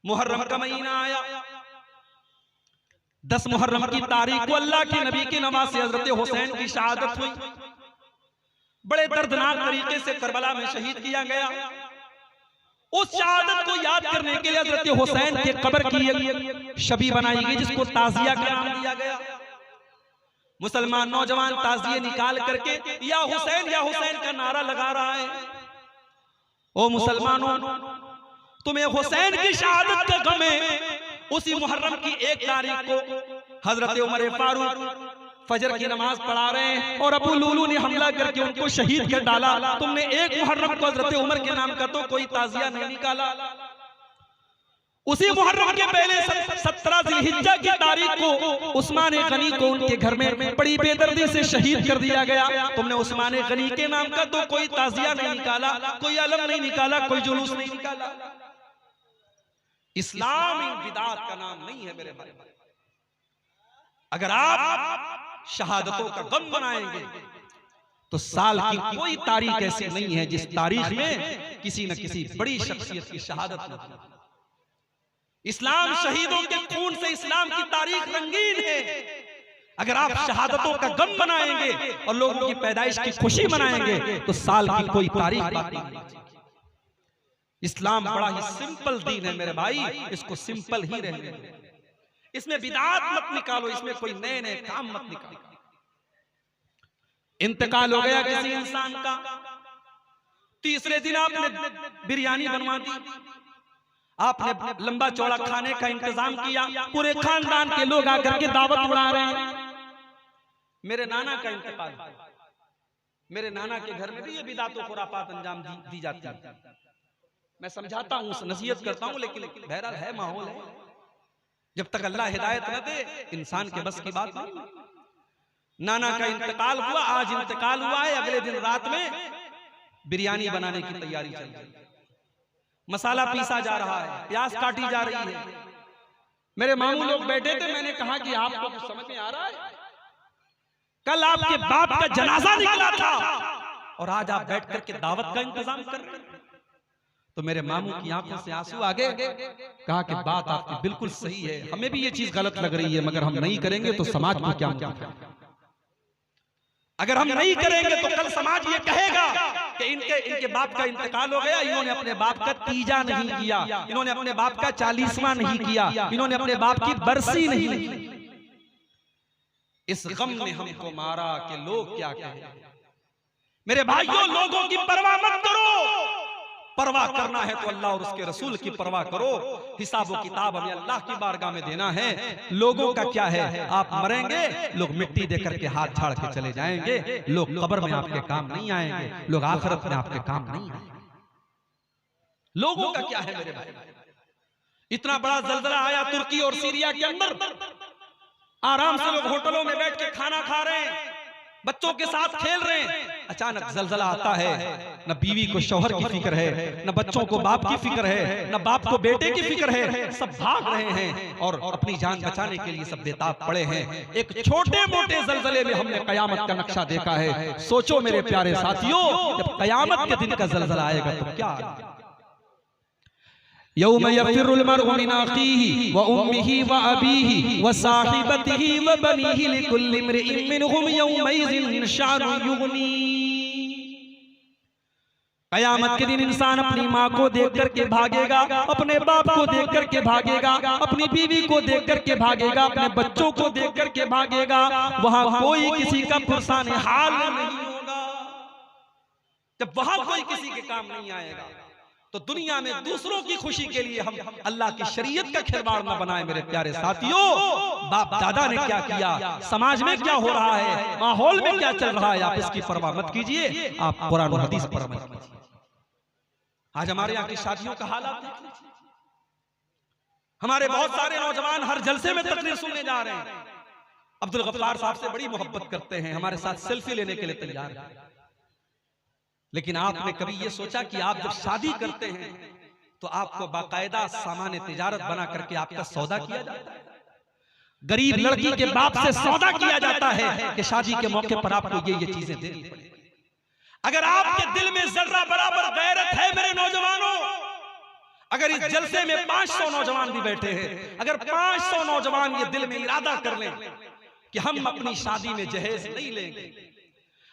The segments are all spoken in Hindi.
मुहर्रम का महीना आया, 10 मुहर्रम की तारीख को अल्लाह के नबी की नमाज से हजरत हुसैन की शहादत हुई। बड़े दर्दनाक तरीके से करबला में शहीद किया गया। उस शहादत को याद करने के लिए हजरत हुसैन के कब्र की शबी बनाई गई, जिसको ताजिया का नाम दिया गया। मुसलमान नौजवान ताजिए निकाल करके या हुसैन का नारा लगा रहा है। ओ मुसलमानों, तुम्हें हुसैन की शहादत का गम है। उसी मुहर्रम की 1 तारीख को हजरत उमर फारूक फजर की नमाज पढ़ा रहे हैं और अबू लुलू ने हमला करके उनको शहीद कर डाला। तुमने 1 मुहर्रम को हजरत उमर के नाम का तो कोई ताजिया नहीं निकाला। उसी मुहर्रम के पहले 17 जिलहिज्जा की तारीख को उस्मान गनी को उनके घर में बड़ी बेदर्दी से शहीद कर दिया गया। तुमने उस्मान गनी के नाम का तो कोई ताजिया नहीं निकाला, कोई अलम नहीं निकाला, कोई जुलूस नहीं निकाला। इस्लाम इन बिदात का नाम नहीं है मेरे भाई। अगर आप शहादतों का गम मनाएंगे तो साल की कोई तारीख ऐसी नहीं है जिस तारीख में किसी न किसी बड़ी शख्सियत की शहादत न हो। इस्लाम शहीदों के खून से इस्लाम की तारीख रंगीन है। अगर आप शहादतों का गम मनाएंगे और लोगों की पैदाइश की खुशी मनाएंगे तो साल की कोई तारीख बाकी नहीं। इस्लाम बड़ा ही सिंपल दीन है मेरे भाई, इसको सिंपल ही रहने दो। इसमें बिदात मत निकालो, इसमें कोई नए नए काम मत निकालो। इंतकाल हो गया किसी इंसान का, तीसरे दिन आपने बिरयानी बनवा दी, आपने लंबा चौड़ा खाने का इंतजाम किया, पूरे खानदान के लोग आकर के दावत उड़ा रहे हैं। मेरे नाना का इंतकाल, मेरे नाना के घर में भी ये बिदात और खुराफात अंजाम दी जाती है। मैं समझाता हूँ, नसीहत करता हूँ, लेकिन बहरहाल है माहौल है। जब तक अल्लाह हिदायत न दे इंसान के बस की बात नहीं। नाना का इंतकाल हुआ, आज इंतकाल हुआ है, अगले दिन रात में बिरयानी बनाने की तैयारी चल रही है। मसाला पीसा जा रहा है, प्याज काटी जा रही है। मेरे मामू लोग बैठे थे, मैंने कहा कि आपको कुछ समझ में आ रहा है? कल आपके बाप का जनाजा निकला था और आज आप बैठ करके दावत का इंतजाम कर रहे हैं। तो मेरे मामू की आंखों से आंसू आ गए। कहा कि बात आपकी बिल्कुल सही है, हमें भी ये चीज गलत लग रही है, मगर हम नहीं करेंगे तो समाज को क्या मुनाफा? अगर हम नहीं करेंगे तो कल समाज ये कहेगा कि इनके बाप का इंतकाल हो गया, इन्होंने अपने बाप का तीजा नहीं किया, इन्होंने अपने बाप का 40वां नहीं किया, इन्होंने अपने बाप की बरसी नहीं की। इस गम ने हमको मारा कि लोग क्या कहें। मेरे भाइयों, लोगों की परवाह मत करो। परवाह करना है तो अल्लाह और उसके रसूल की परवाह करो। हिसाब व किताब हमें अल्लाह की बारगाह में देना है। लोगों का क्या है, आप मरेंगे, लोग मिट्टी देकर के हाथ झाड़ के चले जाएंगे, लोग कब्र में आपके काम नहीं आएंगे, लोग आखिरत में आपके काम नहीं आएंगे। लोगों का क्या है मेरे भाई? इतना बड़ा जलजला आया तुर्की और सीरिया के अंदर, आराम से लोग होटलों में बैठ के खाना खा रहे हैं, बच्चों के साथ खेल रहे हैं। अचानक जलजला आता है, न बीवी को शौहर की फिक्र है, न बच्चों को बाप की फिक्र है, न बाप को बेटे की फिक्र है। सब भाग रहे हैं और अपनी जान बचाने के लिए सब बेताब पड़े हैं। एक छोटे मोटे जलजले में हमने कयामत का नक्शा देखा है। सोचो मेरे प्यारे साथियों, जब कयामत के दिन का जलजला आएगा तो क्या? यौम यफ़िरुल मर्उ मिन अख़ीहि व उम्मिहि व अबीहि व साहिबतिहि व बनीहि लिकुल्लि इम्रिइन मिनहुम यौमइज़िन शानुन युग़नी। कयामत के दिन इंसान अपनी माँ को देख करके भागेगा, अपने बाप को देख करके भागेगा, अपनी बीवी को देख करके भागेगा, अपने बच्चों को देख करके भागेगा। वहां कोई किसी का पुरसान हाल नहीं होगा। जब वहां कोई किसी के काम नहीं आएगा तो दुनिया में दूसरों की खुशी के लिए हम अल्लाह की शरीयत का खिलवाड़ न बनाए। मेरे प्यारे साथियों, बाप दादा ने क्या किया, समाज में क्या हो रहा है, माहौल में क्या चल रहा है, आप इसकी परवाह मत कीजिए, आप कुरान और हदीस पर अमल कीजिए। आज हमारे यहाँ की शादियों का हालात देख लीजिए। हमारे बहुत सारे नौजवान हर जलसे में तकरीर सुनने जा रहे हैं, अब्दुल गफ्फार साहब से बड़ी मोहब्बत करते हैं, हमारे साथ सेल्फी लेने के लिए तैयार हैं। लेकिन आपने कभी ये सोचा कि आप जब शादी करते हैं तो आपको बाकायदा सामान तिजारत बना करके आपका सौदा किया जाता है? गरीब लड़की के बाप से सौदा किया जाता है कि शादी के मौके पर आपको ये चीजें देनी पड़े। अगर आपके दिल में जर्रा बराबर गैरत है मेरे नौजवानों, अगर इस जलसे में 500 नौजवान भी बैठे हैं, अगर 500 नौजवान ये दिल में इरादा कर लें कि हम अपनी शादी में जहेज नहीं लेंगे,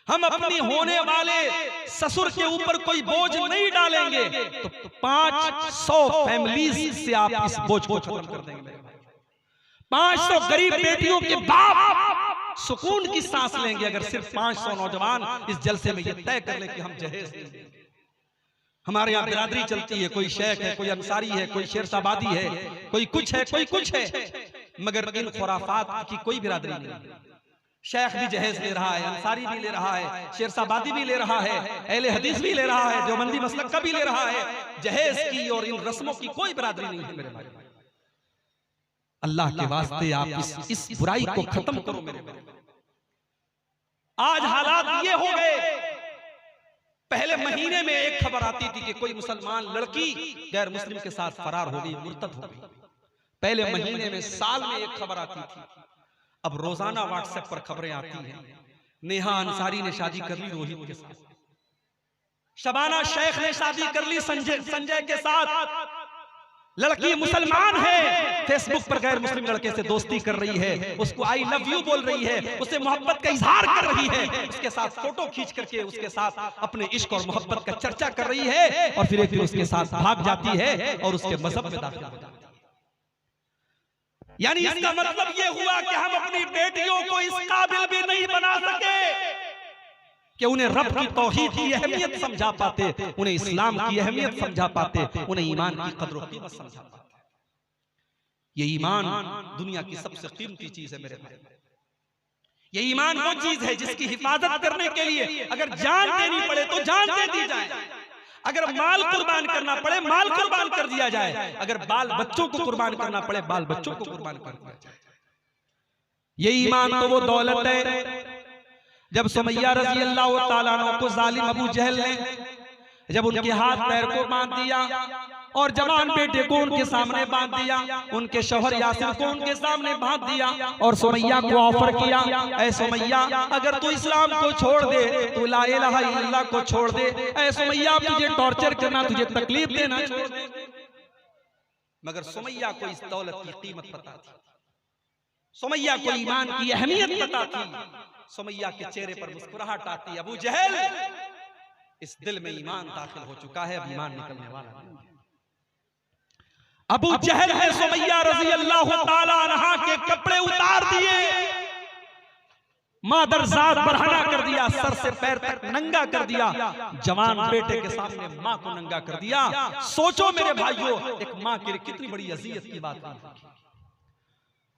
हम अपनी होने वाले ससुर के ऊपर कोई बोझ नहीं डालेंगे, तो 500 फैमिलीज से आप इस बोझ को खत्म कर देंगे। 500 गरीब बेटियों के बाप सुकून की सांस लेंगे अगर सिर्फ 500 नौजवान इस जलसे में ये तय कर ले कि हम जहेज लेंगे। हमारे यहाँ बिरादरी चलती है, कोई शेख है, कोई अंसारी है, कोई शेरशाबादी है, कोई कुछ है, कोई कुछ है, मगर इन खुराफात की कोई बिरादरी नहीं। शेख भी जहेज ले रहा है, अंसारी भी ले रहा है, शेरशाबादी भी ले रहा है, अहले हदीस भी ले रहा है, देवबंदी मसलक का भी ले रहा है। जहेज की और इन रस्मों की कोई बिरादरी नहीं है मेरे भाई। अल्लाह के वास्ते आप इस बुराई को खत्म करो मेरे भाई। आज हालात ये हो गए, पहले महीने में एक खबर आती थी कि कोई मुसलमान लड़की गैर मुस्लिम के साथ फरार हो गई, मुर्तद हो गई। पहले महीने में, साल में एक खबर आती थी। अब रोजाना व्हाट्सएप पर खबरें आती हैं। नेहा अंसारी ने शादी कर ली रोहित के साथ, शबाना शेख ने शादी कर ली संजय के साथ। लड़की मुसलमान है, फेसबुक पर गैर मुस्लिम लड़के से दोस्ती कर रही है, उसको आई लव यू बोल रही है, उससे मोहब्बत का इजहार कर रही है, उसके साथ फोटो खींच करके उसके साथ अपने इश्क और मोहब्बत का चर्चा कर रही है, और फिर एक दिन उसके साथ भाग जाती है और उसके मजहब में दाखिल हो जाती है। यानी इसका मतलब ये हुआ कि हम अपनी बेटियों को इस काबिल भी नहीं बना सके कि उन्हें रब की तौहीद की अहमियत समझा पाते, उन्हें इस्लाम की अहमियत समझा पाते, उन्हें ईमान की कदर और कीमत समझा पाते। ये ईमान दुनिया की सबसे कीमती चीज है मेरे भाई। ये ईमान वो चीज है जिसकी हिफाजत करने के लिए अगर जान देनी पड़े तो जान दे दी जाए, अगर माल कुर्बान करना पड़े माल कुर्बान कर दिया जाए, अगर बाल बच्चों को कुर्बान करना पड़े बाल बच्चों को कुर्बान कर दिया जाए। ये ईमान तो वो दौलत है। जब सुमैया रज़ी अल्लाह ताला अन्हा को जालिम अबू जहल ने जब उनके हाथ पैर को बांध दिया और जवान बेटे को उनके सामने बांध दिया, उनके शौहर यासिर को उनके सामने बांध दिया और सुमैया को ऑफर किया, ऐ सुमैया अगर तू इस्लाम को छोड़ दे, तू ला इलाहा इल्लल्लाह को छोड़ दे, ऐ सुमैया तुझे टॉर्चर करना, तुझे तकलीफ देना छोड़ दे। मगर सुमैया को इस दौलत की कीमत पता थी, सुमैया को ईमान की अहमियत पता थी। सुमैया के चेहरे पर मुस्कुराहट आती, अबू जहल इस दिल में ईमान दाखिल हो चुका है, अब ईमान निकलने वाला नहीं। अबू जहल है सुमैया रज़ी अल्लाह ताला अन्हा के कपड़े उतार दिए, मादरजात बरहना कर दिया, सर से पैर तक नंगा कर दिया, जवान बेटे के सामने मां को नंगा कर दिया। सोचो मेरे भाइयों, एक मां के लिए कितनी बड़ी अज़ियत की बात है।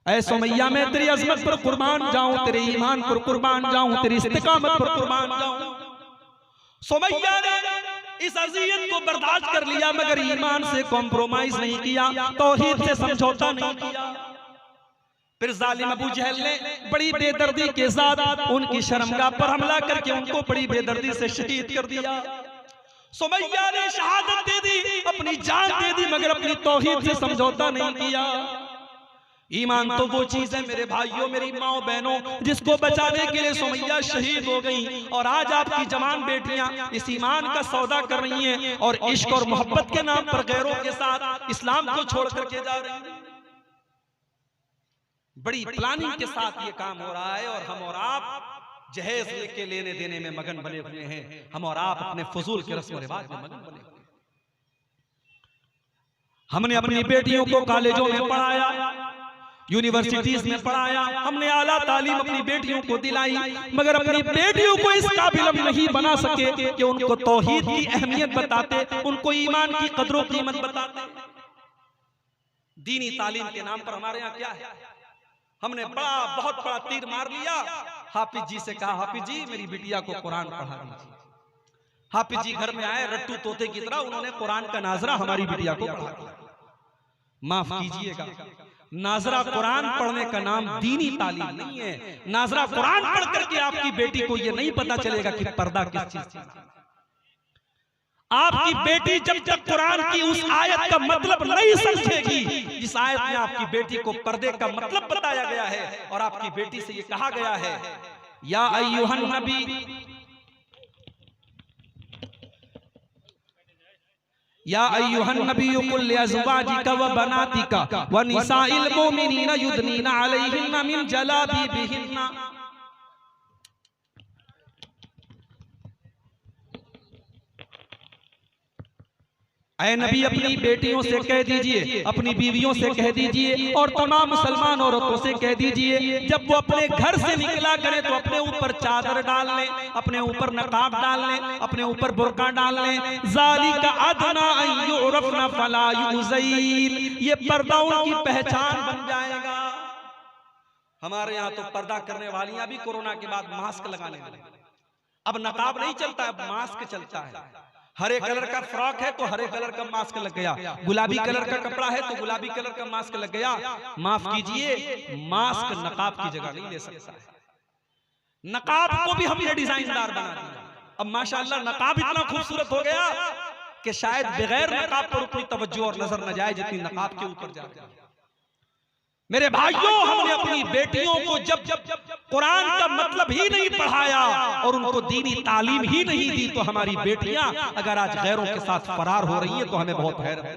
ऐ सुमैया मैं तेरी अजमत पर कुर्बान जाऊं, तेरे ईमान पर कुर्बान जाऊं, तेरी इस्तिकामत पर कुर्बान जाऊं। सुमैया ने इस अज़ियत को बर्दाश्त कर लिया, मगर ईमान से कॉम्प्रोमाइज नहीं किया, तौहीद से समझौता नहीं किया। फिर जालिम अबू जहल ने बड़ी बेदर्दी के साथ उनकी शर्मगाह पर हमला करके उनको बड़ी बेदर्दी से शहीद कर दिया। सुमैया ने शहादत दे दी, अपनी जान दे दी, मगर अपनी तौहीद से समझौता नहीं किया। ईमान तो वो चीज है मेरे भाइयों, मेरी माओ बहनों, जिसको बचाने के लिए सुमैया शहीद हो गई, और आज आपकी जवान बेटियां इस ईमान का सौदा कर रही हैं और इश्क और मोहब्बत के नाम पर गैरों के साथ इस्लाम को छोड़ करके जा रही हैं। बड़ी प्लानिंग के साथ ये काम हो रहा है, और हम और आप जहेज लेके लेने देने में मगन बने हुए हैं, हम और आप अपने फजूल के रस्म रिवाज में मगन बने हुए हैं। हमने अपनी बेटियों को कॉलेजों में पढ़ाया, यूनिवर्सिटीज में पढ़ाया, हमने आला तालीम अपनी बेटियों को दिलाई, मगर अपनी बेटियों को इस काबिल हम नहीं बना सके कि उनको तौहीद की अहमियत बताते, उनको ईमान की कदर कीमत बताते। दीनी तालीम के नाम पर हमारे यहाँ क्या है, हमने बहुत बड़ा तीर मार लिया। हाफिज जी से कहा, हाफिज जी मेरी बिटिया को कुरान पढ़ा दीजिए। हाफिज जी घर में आए, रट्टू तोते की तरह उन्होंने कुरान का नाजरा हमारी बिटिया को पढ़ा दिया। माफ कीजिएगा, नाजरा कुरान पढ़ने का नाम दीनी तालीम नहीं है। नाजरा कुरान पढ़ करके आपकी बेटी को यह नहीं पता चलेगा कि पर्दा किस चीज है। आपकी बेटी जब तक कुरान की उस आयत का मतलब नहीं समझेगी, जिस आयत में आपकी बेटी को पर्दे का मतलब बताया गया है, और आपकी बेटी से यह कहा गया है, या अय्युहन नबी या अय्युहन नबिय्यु कुल लिअज़वाजिका व बनातिका व निसाइल मुमिनीना युदनीना अलैहिन्ना मिन जलाबिबिहिन्ना। ऐ नबी अपनी बेटियों से कह दीजिए, अपनी बीवियों से कह दीजिए और तमाम मुसलमान औरतों से कह दीजिए, जब वो अपने घर से निकला करें तो अपने ऊपर चादर डाल लें, अपने ऊपर नकाब डाल लें, अपने ऊपर बुर्का डाल लें। ज़ालिका अदना अन युरफ़ना फला युज़ैन, ये पर्दा उनकी पहचान बन जाएगा। हमारे यहाँ तो पर्दा करने वालियां भी कोरोना के बाद मास्क लगाने वाले, अब नकाब नहीं चलता, अब मास्क चलता है। हरे कलर का फ्रॉक है तो हरे कलर का मास्क लग गया, गुलाबी कलर का कपड़ा है तो गुलाबी कलर का मास्क लग गया। माफ कीजिए, मास्क नकाब की जगह नहीं ले सकता है। नकाब को भी हमने डिजाइनदार बना दिया। अब माशाअल्लाह नकाब इतना खूबसूरत हो गया कि शायद बगैर नकाब पर उतनी तवज्जो और नजर न जाए जितनी नकाब के ऊपर जाती है। मेरे भाइयों, हमने अपनी बेटियों को जब कुरान का मतलब ही नहीं पढ़ाया और उनको दीनी तालीम ही नहीं दी तो हमारी बेटियां अगर आज गैरों के साथ फरार हो रही हैं तो हमें बहुत हैरत है।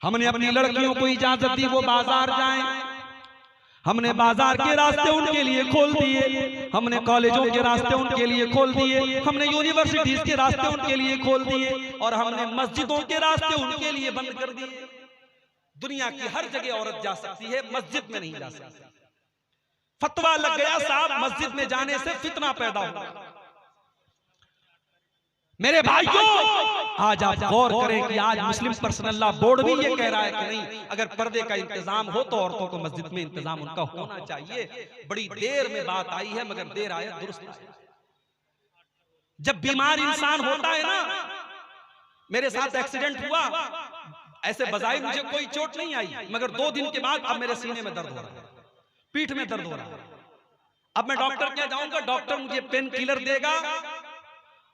हमने अपनी लड़कियों को इजाजत दी वो बाजार जाएं, हमने बाजार के रास्ते उनके लिए खोल दिए, हमने कॉलेजों के रास्ते उनके लिए खोल दिए, हमने यूनिवर्सिटीज के रास्ते उनके लिए खोल दिए और हमने मस्जिदों के रास्ते उनके लिए बंद कर दिए। दुनिया की हर जगह औरत जा सकती है, मस्जिद में नहीं जा सकती। फतवा लग गया साहब, मस्जिद में जाने से फितना पैदा होगा। मेरे भाइयों, आज आप गौर करें कि आज मुस्लिम पर्सनल लॉ बोर्ड भी ये कह रहा है कि नहीं, अगर पर्दे का इंतजाम हो तो औरतों को मस्जिद में इंतजाम उनका होना चाहिए। बड़ी देर में बात आई है मगर देर आए दुरुस्त है। जब बीमार इंसान होता है ना, मेरे साथ एक्सीडेंट हुआ, ऐसे बजाय मुझे कोई चोट नहीं आई मगर 2 दिन के बाद अब मेरे सीने में दर्द हो रहा है, पीठ में दर्द हो रहा है। अब मैं डॉक्टर के जाऊंगा, डॉक्टर मुझे पेन किलर देगा,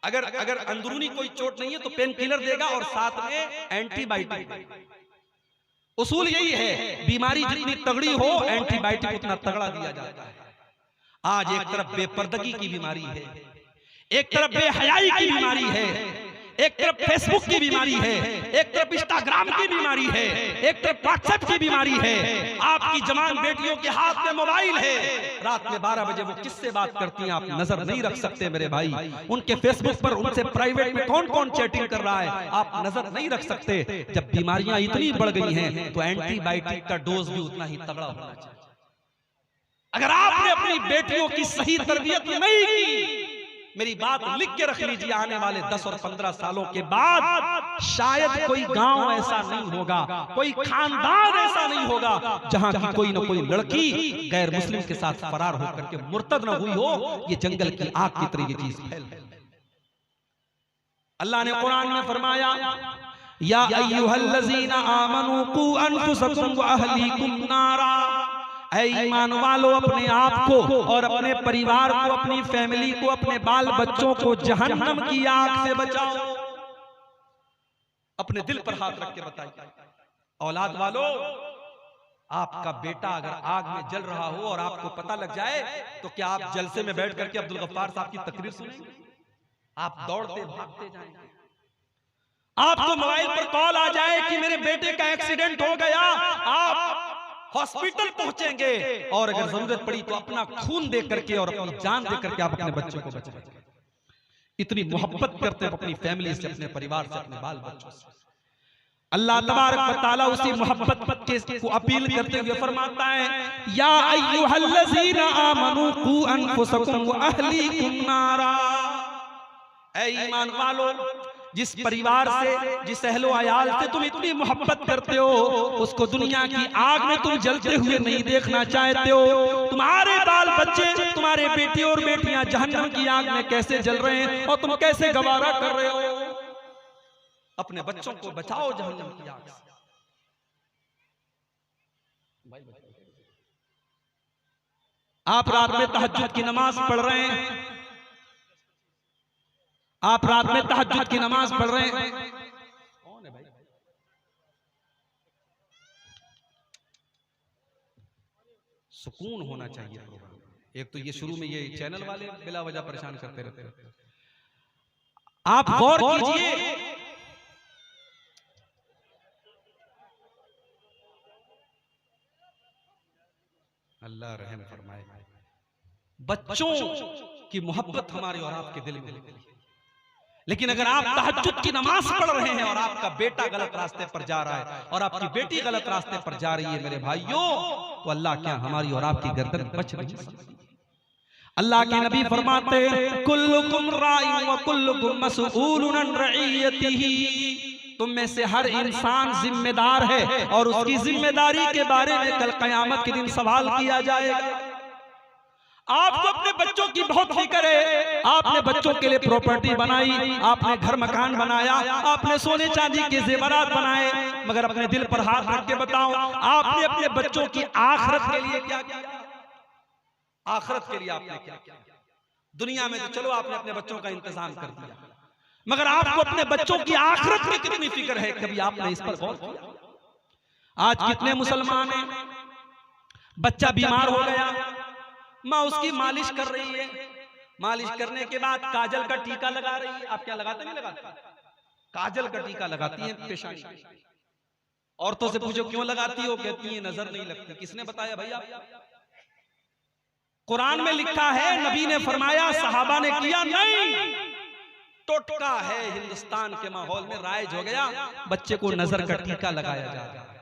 अगर अंदरूनी कोई चोट नहीं है तो पेन किलर देगा और साथ में एंटीबायोटिक। उसूल यही है, बीमारी जितनी तगड़ी हो एंटीबायोटिक उतना तगड़ा दिया जाता है। आज एक तरफ बेपर्दगी की बीमारी है, एक तरफ बेहयाई की बीमारी है, एक तरफ फेसबुक की बीमारी है, एक तरफ इंस्टाग्राम की बीमारी है, एक तरफ व्हाट्सएप की बीमारी है। आपकी जवान बेटियों के हाथ में मोबाइल है, रात में 12 बजे वो किससे बात करती हैं आप नजर नहीं रख सकते मेरे भाई। उनके फेसबुक पर उनसे प्राइवेट में कौन कौन चैटिंग कर रहा है आप नजर नहीं रख सकते। जब बीमारियां इतनी बढ़ गई हैं तो एंटीबायोटिक का डोज भी उतना ही तगड़ा होना चाहिए। अगर आपने अपनी बेटियों की सही तरबियत नहीं की, मेरी बात लिख के रख लीजिए, आने वाले 10 और 15 सालों के बाद शायद कोई गांव ऐसा नहीं होगा, कोई खानदान ऐसा नहीं होगा जहां की कोई न कोई लड़की गैर मुस्लिम के साथ फरार होकर के मुर्तद न हुई हो। ये जंगल की आग की तरह ये चीज फैल है। अल्लाह ने कुरान में फरमाया, या अय्युहल्लज़ीना आमनू कू अनफुसकुम व अहलीकुम नारा, ऐ ईमान वालों अपने आप को और अपने परिवार को, अपनी फैमिली को, अपने बाल बच्चों को जहन्नम की आग से बचाओ। अपने दिल पर हाथ रख के बताइए, औलाद वालों, आपका बेटा अगर आग में जल रहा हो और आपको पता लग जाए तो क्या आप जलसे में बैठ करके अब्दुल गफ्फार साहब की तकरीर सुनेंगे? आप दौड़ते भागते जाएंगे। आपको मोबाइल पर कॉल आ जाए कि मेरे बेटे का एक्सीडेंट हो गया, आप हॉस्पिटल पहुंचेंगे और अगर जरूरत पड़ी तो अपना खून दे करके और अपनी जान दे करके आप अपने बच्चों को बचाएंगे। इतनी मोहब्बत करते हैं अपनी फैमिली से, अपने परिवार से, अपने बाल बच्चों से। अल्लाह तबारक व तआला उसी मोहब्बत को अपील करते हुए फरमाता है, या अय्युहल्लज़ीना आमनू कू अनफुसकुम व अहलीकुम नारा, ऐ ईमान वालों, जिस परिवार से, जिस अहलो अयाल से तुम इतनी मोहब्बत करते हो, उसको दुनिया की आग में तुम जलते हुए नहीं देखना चाहते हो। तुम्हारे बाल बच्चे, तुम्हारे बेटे और बेटियां जहन्नम की आग में कैसे जल रहे हैं और तुम कैसे गवारा कर रहे हो। अपने बच्चों को बचाओ जहन्नम की आग से। आप रात में तहज्जुद की नमाज पढ़ रहे हैं, आप रात में तहज्जुद की नमाज पढ़ रहे हैं, कौन है भाई? सुकून होना चाहिए प्रोग्राम। एक तो ये शुरू में ये चैनल वाले बिला वजह परेशान करते रहते हैं। आप गौर कीजिए, अल्लाह रहम फरमाए। बच्चों की मोहब्बत हमारे और आपके दिल में होती है, लेकिन अगर आप तहज्जुद की नमाज पढ़ रहे हैं और आपका बेटा गलत रास्ते पर जा रहा है और आपकी बेटी गलत रास्ते पर जा रही है मेरे भाइयों, तो अल्लाह क्या हमारी और आपकी गर्दन बच नहीं सकती। अल्लाह के नबी फरमाते हैं कुल्लुकुम राइन व कुल्लुकुम मसऊलुन अन रइयतिही, तुम में से हर इंसान जिम्मेदार है और उसकी जिम्मेदारी के बारे में कल क़यामत के दिन सवाल किया जाएगा। आपको अपने बच्चों की बहुत फिक्र है, आपने बच्चों के लिए प्रॉपर्टी बनाई, आपने घर मकान बनाया, आपने सोने चांदी के जेवरात बनाए, मगर अपने दिल पर हाथ रख के बताओ आपने अपने बच्चों की आखिरत के लिए क्या किया? आखिरत के लिए आपने क्या किया? दुनिया में तो चलो आपने अपने बच्चों का इंतजाम कर दिया, मगर आपको अपने बच्चों की आखिरत में कितनी फिक्र है? कभी आपने इस पर गौर किया? आज कितने मुसलमान हैं, बच्चा बीमार हो गया, माँ उसकी मालिश कर रही है, मालिश करने के बाद काजल का टीका लगा रही है। आप क्या लगाते नहीं लगाते? काजल का टीका लगाती है पेशानी। औरतों से पूछो क्यों लगाती हो, कहती है नजर नहीं लगती। किसने बताया भैया? कुरान में लिखा है, नबी ने फरमाया, सहाबा ने किया नहीं। टोटका है हिंदुस्तान के माहौल में राइज हो गया, बच्चे को नजर का टीका लगाया जा रहा है।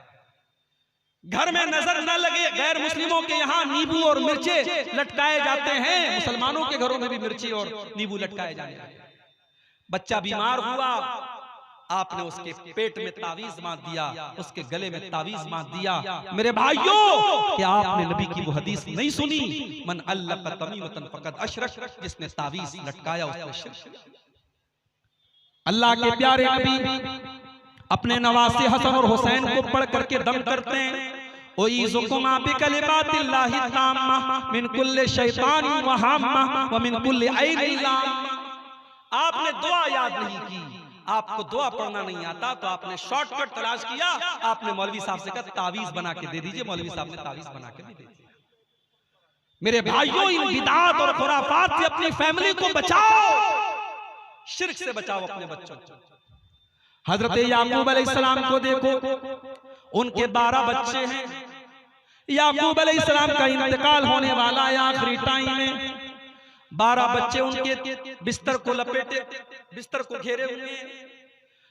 घर में नजर न लगे, गैर मुस्लिमों के यहाँ नींबू और मिर्चे लटकाए जाते हैं, मुसलमानों के घरों में भी मिर्ची और नींबू लटकाए जाते हैं। बच्चा बीमार हुआ, आपने उसके पेट में तावीज बांध दिया, उसके गले में तावीज बांध दिया। मेरे भाइयों, क्या आपने नबी की वो हदीस नहीं सुनी, मन अल्लक़ तमीमतन फ़क़द अशरक, जिसने तावीज लटकाया उसने शिरक। अल्लाह के प्यारे नबी अपने नवासे हसन और हुसैन को पढ़ करके दम करते हैं, उईज़ुकुमा बिकलिमातिल्लाहि ताम्मा मिन कुल्लि शैतानिन व हाम्मा व मिन कुल्लि ऐनिन लाम्मा। आपने दुआ याद नहीं की, आपको दुआ पढ़ना नहीं आता, तो आपने शॉर्टकट तलाश किया, आपने मौलवी साहब से कहा तावीज बना के दे दीजिए, मौलवी साहब ने तावीज बना के दे दिया। मेरे भाइयों, इन बिदात और खुराफात से अपनी फैमिली को बचाओ, शिर्क से बचाओ अपने बच्चों को। हजरत याकूब अलैहिस्सलाम को देखो, उनके 12 बच्चे हैं। याकूब अलैहिस्सलाम का इंतकाल होने वाला है आखिरी टाइम में, 12 बच्चे उनके बिस्तर को लपेटे, बिस्तर को घेरे हुए हैं।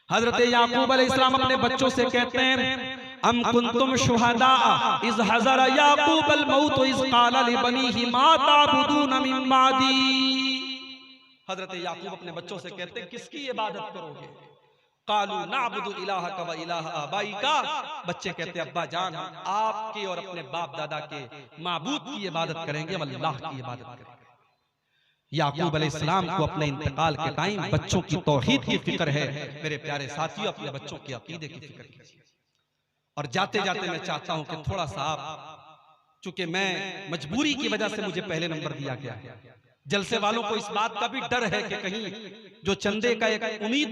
हजरत याकूब अलैहिस्सलाम अपने बच्चों से कहते हैं, अम कुंतुम शुहदा इज़ हज़र याकूब अल मौत इज़ क़ाल लिबनीहि मा ताबुदून मिन बादी। हजरत याकूब अपने बच्चों से कहते हैं, किसकी इबादत करोगे? कालू नाबुदु इलाहका व इलाह आबाइका। बच्चे कहते अब्बा जान, हम आपके और अपने बाप दादा के माबूद की इबादत करेंगे, अल्लाह की इबादत करेंगे। याकूब अलैहिस्सलाम को अपने इंतकाल के टाइम बच्चों की तौहीद की फिक्र है। मेरे प्यारे साथियों, अपने बच्चों की अकीदे की फिक्र कीजिए। और जाते जाते मैं चाहता हूं कि थोड़ा सा आप, चूंकि मैं मजबूरी की वजह से मुझे पहले नंबर दिया गया है, जलसे वालों को इस बात का भी डर है कि कहीं जो चंदे का एक उम्मीद,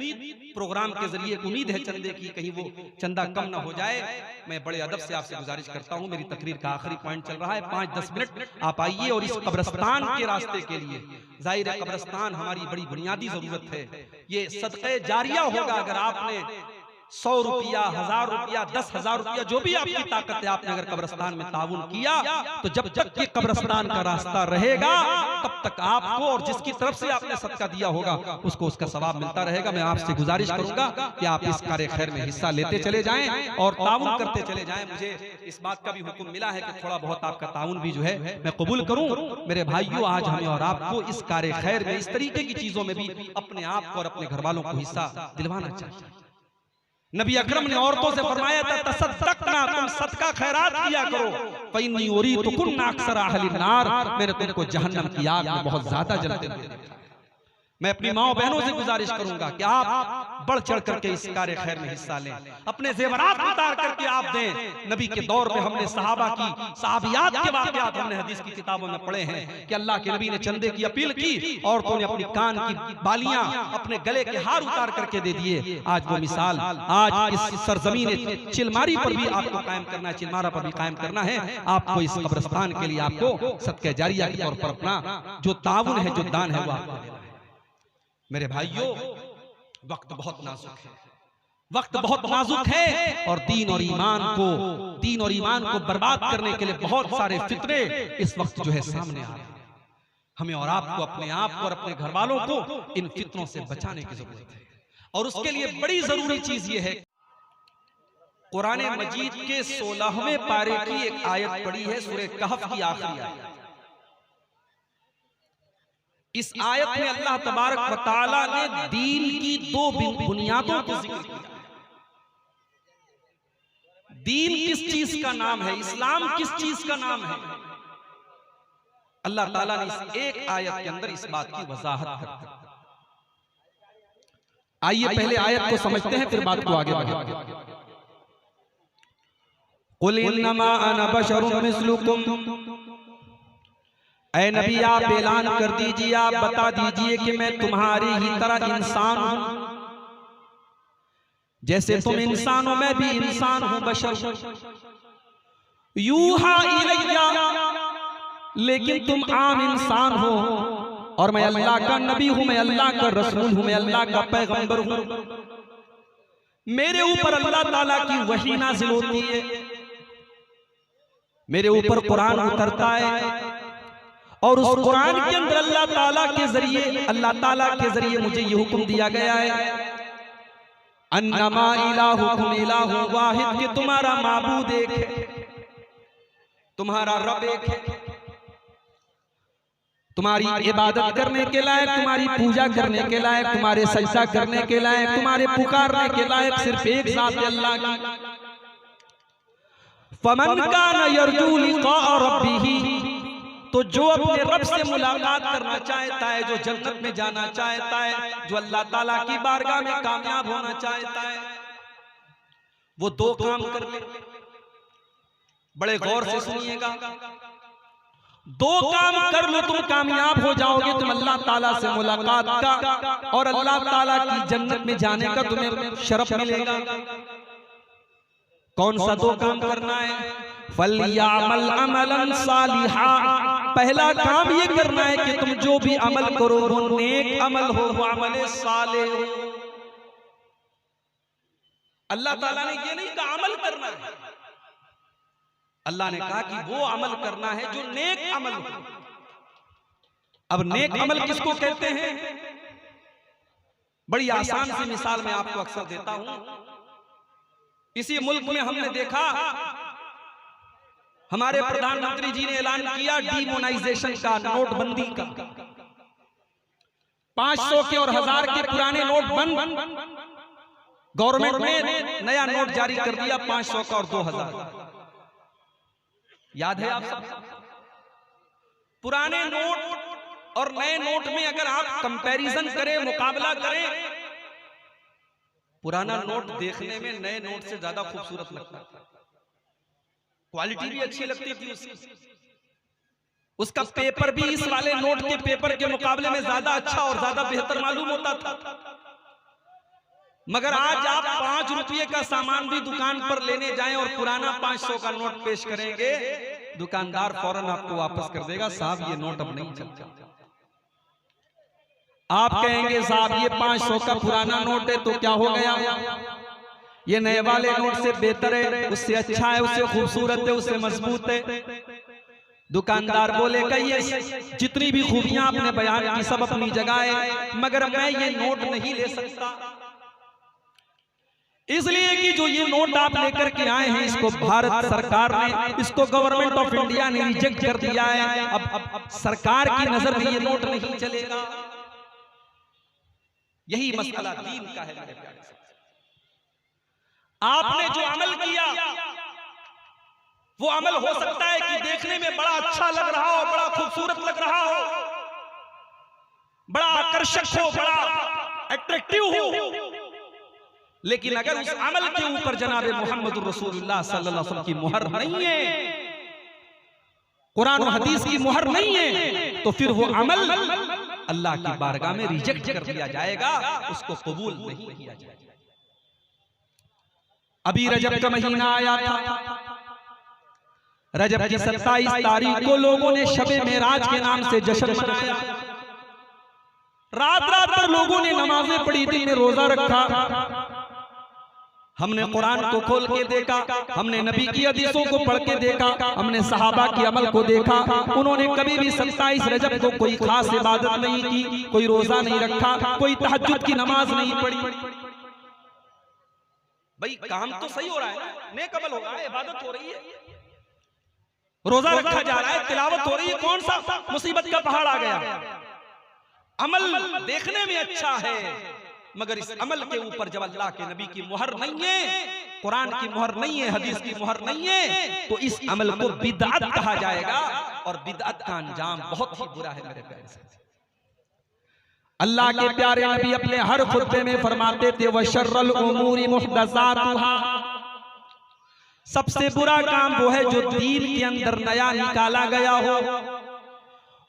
प्रोग्राम के जरिए उम्मीद है चंदे की, कहीं वो चंदा कम ना हो जाए। मैं बड़े अदब से आपसे गुजारिश करता हूं, मेरी तकरीर का आखिरी पॉइंट चल रहा है, 5-10 मिनट आप आइए और इस कब्रिस्तान के रास्ते के लिए, जाहिर है कब्रिस्तान हमारी बड़ी बुनियादी जरूरत है, ये सदक़े जारिया होगा। अगर आपने 100 रुपया, 1000 रुपया, 10,000 रुपया, जो भी आपकी ताकत है, आपने अगर कब्रिस्तान में ताउन किया, तो जब तक ये कब्रिस्तान का रास्ता रहेगा तब तक आपको और जिसकी तरफ से आपने सदका दिया होगा उसको उसका सवाब मिलता रहेगा। मैं आपसे गुजारिश करूंगा कि आप इस कार्य खैर में हिस्सा लेते चले जाएं और ताउन करते चले जाएं। मुझे इस बात का भी हुक्म मिला है कि थोड़ा बहुत आपका ताउन भी जो है मैं कबूल करूं। मेरे भाइयों, आज हमें और आपको इस कार्य खैर में, इस तरीके की चीजों में भी अपने आप को और अपने घर वालों को हिस्सा दिलवाना चाहिए। नबी अकरम ने औरतों से फरमाया था, तसद्दक़ना, तुम सदका खैरात किया करो, फ़इन्नी उरीदुकुन्ना अक्सर अहलिन नार, मैंने तुमको जहन्नम की आग में बहुत ज्यादा जलते हुए देखा। मैं अपनी माओ बहनों से गुजारिश करूंगा कि आप बढ़ चढ़ करके इस कार्य खैर में हिस्सा लें, अपने जेवरात उतार करके आप दें। नबी के दौर में हमने सहाबा की, सहाबियात के वाक़यात हमने हदीस की किताबों में पढ़े हैं कि अल्लाह के नबी ने चंदे की अपील की, औरतों ने अपनी कान की बालियां, अपने गले के हार उतार करके दे दिए। आज वो मिसाल, आज इस सरजमीन चिलमारी पर भी आपको कायम करना है, चिलमारा पर भी कायम करना है। आपको इस कब्रिस्तान के लिए आपको सदका जारिया के तौर पर अपना जो ताउन है, जो दान है, वो आपको देना है। मेरे भाइयों, वक्त बहुत नाजुक है, वक्त बहुत नाजुक है और दीन और ईमान को बर्बाद करने के लिए बहुत सारे फितरे इस वक्त जो है सामने आ रहे हैं। हमें और आपको, अपने आप को और अपने घर वालों को इन फितरों से बचाने की जरूरत है। और उसके लिए बड़ी जरूरी चीज ये है, कुरान मजीद के 16वें पारे की एक आयत पड़ी है, सूरह कहफ की आखिरी आयत। इस आयत में अल्लाह तबारक व तआला ने दीन की दो बुनियादों को जिक्र किया। दीन किस चीज का नाम है, इस्लाम किस चीज का नाम है, अल्लाह ताला ने इस एक आयत के अंदर इस बात की वजाहत कर दी। आइए पहले आयत को समझते हैं, फिर बात को आगे बढ़ाएंगे। कुल इन्नमा अना बशरुम मिस्लुकुम, ऐ नबी आप ऐलान कर दीजिए, आप बता दीजिए कि मैं तुम्हारी ही तरह इंसान हूं। जैसे तुम इंसान हो मैं भी इंसान हूं, बशर। यूहा इलैया, लेकिन तुम आम इंसान हो और मैं अल्लाह का नबी हूं, मैं अल्लाह का रसूल हूं, मैं अल्लाह का पैगंबर हूं। मेरे ऊपर अल्लाह ताला की वही नाज़िल होती है, मेरे ऊपर कुरान उतरता है और उस कुरान के अंदर अल्लाह ताला के जरिए मुझे ये हुक्म दिया गया है, अन्नमा इलाहुकुम इलाहुन वाहिद, कि तुम्हारा माबूद एक है, तुम्हारा रब एक है, तुम्हारी इबादत करने के लायक, तुम्हारी पूजा करने के लायक, तुम्हारे सजदा करने के लायक, तुम्हारे पुकारने के लायक सिर्फ एक ज़ात अल्लाह की। फमन कान यरजू लिक़ा रब्बिही, तो जो अपने रब से मुलाकात करना चाहता है, जो जन्नत में जाना चाहता है, जो अल्लाह ताला की बारगाह में कामयाब होना चाहता है, वो दो काम कर ले। बड़े गौर से सुनिएगा, दो काम कर लो तुम कामयाब हो जाओगे, तुम अल्लाह ताला से मुलाकात का और अल्लाह ताला की जन्नत में जाने का तुम्हें शरफ मिलेगा। कौन सा दो काम करना है? फलयामल अमलन सालिहा, पहला काम ये करना है कि तुम जो भी अमल करो वो नेक अमल हो, वो अमल साले हो। अल्लाह ताला ने ये नहीं कहा अमल करना है, अल्लाह ने कहा कि वो अमल करना है जो नेक अमल हो। अब नेक अमल किसको कहते हैं? बड़ी आसान सी मिसाल मैं आपको अक्सर देता हूं। इसी मुल्क में हमने देखा, हमारे प्रधानमंत्री जी ने ऐलान किया डीमोनाइजेशन का, नोटबंदी का। 500 के और 1000 के पुराने नोट बंद, गवर्नमेंट ने नया नोट जारी कर दिया 500 का और 2000। याद है आप सब? पुराने नोट और नए नोट में अगर आप कंपैरिजन करें, मुकाबला करें, पुराना नोट देखने में नए नोट से ज्यादा खूबसूरत लगता है, क्वालिटी भी अच्छी लगती थी उसका पेपर भी इस वाले नोट के पेपर के मुकाबले में ज्यादा अच्छा और ज्यादा बेहतर मालूम होता था। मगर आज आप 5 रुपये का सामान भी दुकान पर लेने जाएं और पुराना 500 का नोट पेश करेंगे, दुकानदार फौरन आपको वापस कर देगा, साहब ये नोट अब नहीं चलता। आप कहेंगे साहब ये 500 का पुराना नोट है तो क्या हो गया, ये नए वाले नोट से बेहतर है, उससे अच्छा है, उससे खूबसूरत है, उससे मजबूत है। दुकानदार बोलेगा ये जितनी भी खूबियां आपने बयान की सब अपनी जगह है, मगर मैं ये नोट नहीं ले सकता, इसलिए कि जो ये नोट आप लेकर के आए हैं इसको भारत सरकार ने, इसको गवर्नमेंट ऑफ इंडिया ने रिजेक्ट कर दिया है। अब सरकार की नजर में ये नोट नहीं चलेगा। यही मसला दीन का है मेरे प्यारे से। आपने जो अमल किया वो अमल हो सकता है कि देखने में बड़ा अच्छा लग रहा हो, बड़ा खूबसूरत लग रहा हो, बड़ा आकर्षक हो, बड़ा अट्रैक्टिव हो, लेकिन अगर उस अमल के ऊपर जनाब मोहम्मद रसूलुल्लाह सल्लल्लाहु अलैहि वसल्लम की मुहर नहीं है, कुरान और हदीस की मुहर नहीं है, तो फिर वो अमल अल्लाह की बारगाह में रिजेक्ट कर दिया जाएगा, उसको कबूल नहीं किया जाएगा। अभी रजब का महीना आया था, रजब की 27 तारीख को लोगों ने शबे मेराज के नाम से जश्न मनाया। रात रात भर लोगों ने नमाजें पढ़ी, दिन में रोजा रखा, हमने कुरान को खोल के देखा, हमने नबी की हदीसों को पढ़ के देखा, हमने सहाबा के अमल को देखा। उन्होंने कभी भी 27 रजब को कोई खास इबादत नहीं की, कोई रोजा नहीं रखा, कोई तहज्जुद की नमाज नहीं पढ़ी। भाई काम तो सही हो रहा है, नेक अमल हो रहा है, इबादत हो रही है, रोजा रखा जा रहा है, तिलावत हो रही है, कौन सा मुसीबत का पहाड़ आ गया? अमल देखने में अच्छा है, मगर इस अमल के ऊपर जब अल्लाह के नबी की मुहर नहीं है, कुरान की मुहर नहीं है, हदीस की मुहर नहीं है, तो इस अमल को बिदअत कहा जाएगा और बिदअत का अंजाम बहुत ही बुरा है मेरे प्यारे साथी। अल्लाह के प्यारे नबी अपने हर खुतबे में फरमाते थे वशर्रुल उमूरी मुहदसातुहा, सबसे बुरा काम वो है जो दीन के अंदर नया निकाला गया हो।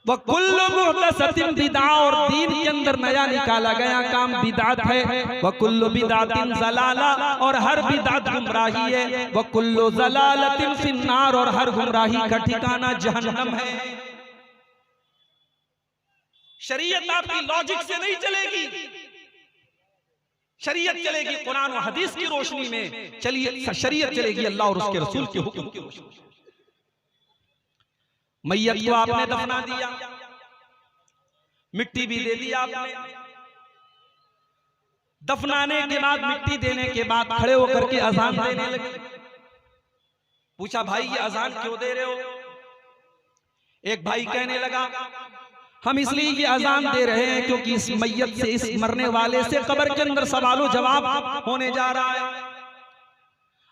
वकुल्लु मुहदसतिन बिदअ, और दीन के अंदर नया निकाला गया काम बिदअत है। वकुल्लु बिदअतिन ज़लाला, और हर बिदअत गुमराही है। वकुल्लु ज़लालतिन फिन्नार, और हर गुमराही का ठिकाना जहन्नम है। शरीयत आपकी लॉजिक से नहीं चलेगी, शरीयत चलेगी कुरान और हदीस की रोशनी में। चलिए शरीयत चलेगी अल्लाह और उसके रसूल के हुक्म की रोशनी में। मैयत को आपने दफना दिया, मिट्टी भी दे दी आपने, दफनाने के बाद मिट्टी देने के बाद खड़े होकर के अजान देने लगे। पूछा भाई ये अजान क्यों दे रहे हो? एक भाई कहने लगा हम इसलिए ये अजान दे रहे हैं क्योंकि इस मैयत से, इस मरने वाले से कब्र के अंदर सवालों जवाब होने जा रहा है।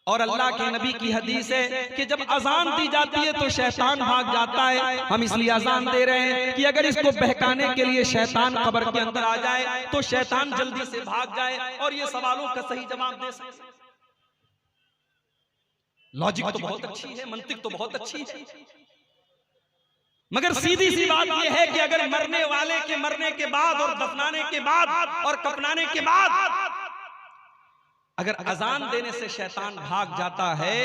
और अल्लाह के नबी की हदीस है कि जब अजान दी जाती है तो शैतान भाग जाता है। हम इसलिए अजान दे रहे हैं कि अगर इसको बहकाने के लिए शैतान कब्र के अंदर आ जाए तो शैतान जल्दी से भाग जाए और ये सवालों का सही जवाब दे सके। लॉजिक तो बहुत अच्छी है, मंतिक तो बहुत अच्छी है, मगर सीधी सी बात यह है कि अगर मरने वाले के मरने के बाद और दफनाने के बाद और कफनाने के बाद अगर अजान देने से शैतान भाग जाता है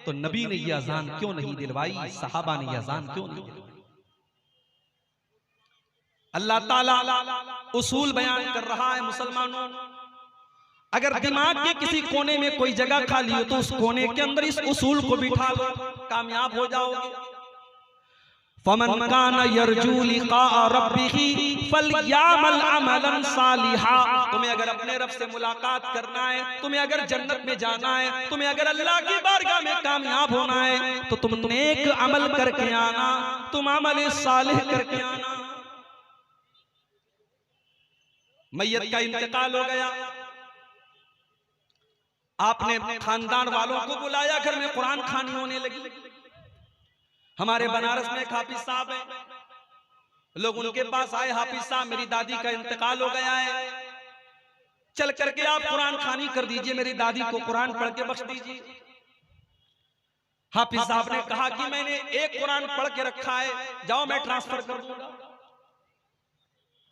तो नबी ने यह अजान क्यों नहीं दिलवाई, सहाबा ने यह अजान क्यों नहीं दिलवाई? अल्लाह ताला उसूल बयान कर रहा है मुसलमानों, अगर दिमाग के किसी कोने में कोई जगह खाली हो तो उस कोने के अंदर इस उसूल को बिठा लो, कामयाब हो जाओगे। फमन काना यरजू लिका रब्बिही फलयामल अमलन सालिहा, तुम्हें अगर अपने रब से मुलाकात करना है, तुम्हें अगर जन्नत में जाना है, तुम्हें अगर अल्लाह की बारगाह में कामयाब होना है तो तुम नेक अमल करके आना, तुम अमल सालिह करके आना। मैयत का इंतकाल हो गया, आपने खानदान वालों को बुलाया, घर में कुरान खानी होने लगी। हमारे बनारस में एक हाफिज साहब है, लोग उनके पास आए, हाफिज साहब मेरी दादी का इंतकाल हो गया है, चल करके आप कुरान खानी कर दीजिए, मेरी दादी को कुरान पढ़ के बख्श दीजिए। हाफिज साहब ने कहा कि मैंने एक कुरान पढ़ के रखा है, जाओ मैं ट्रांसफर कर दूंगा।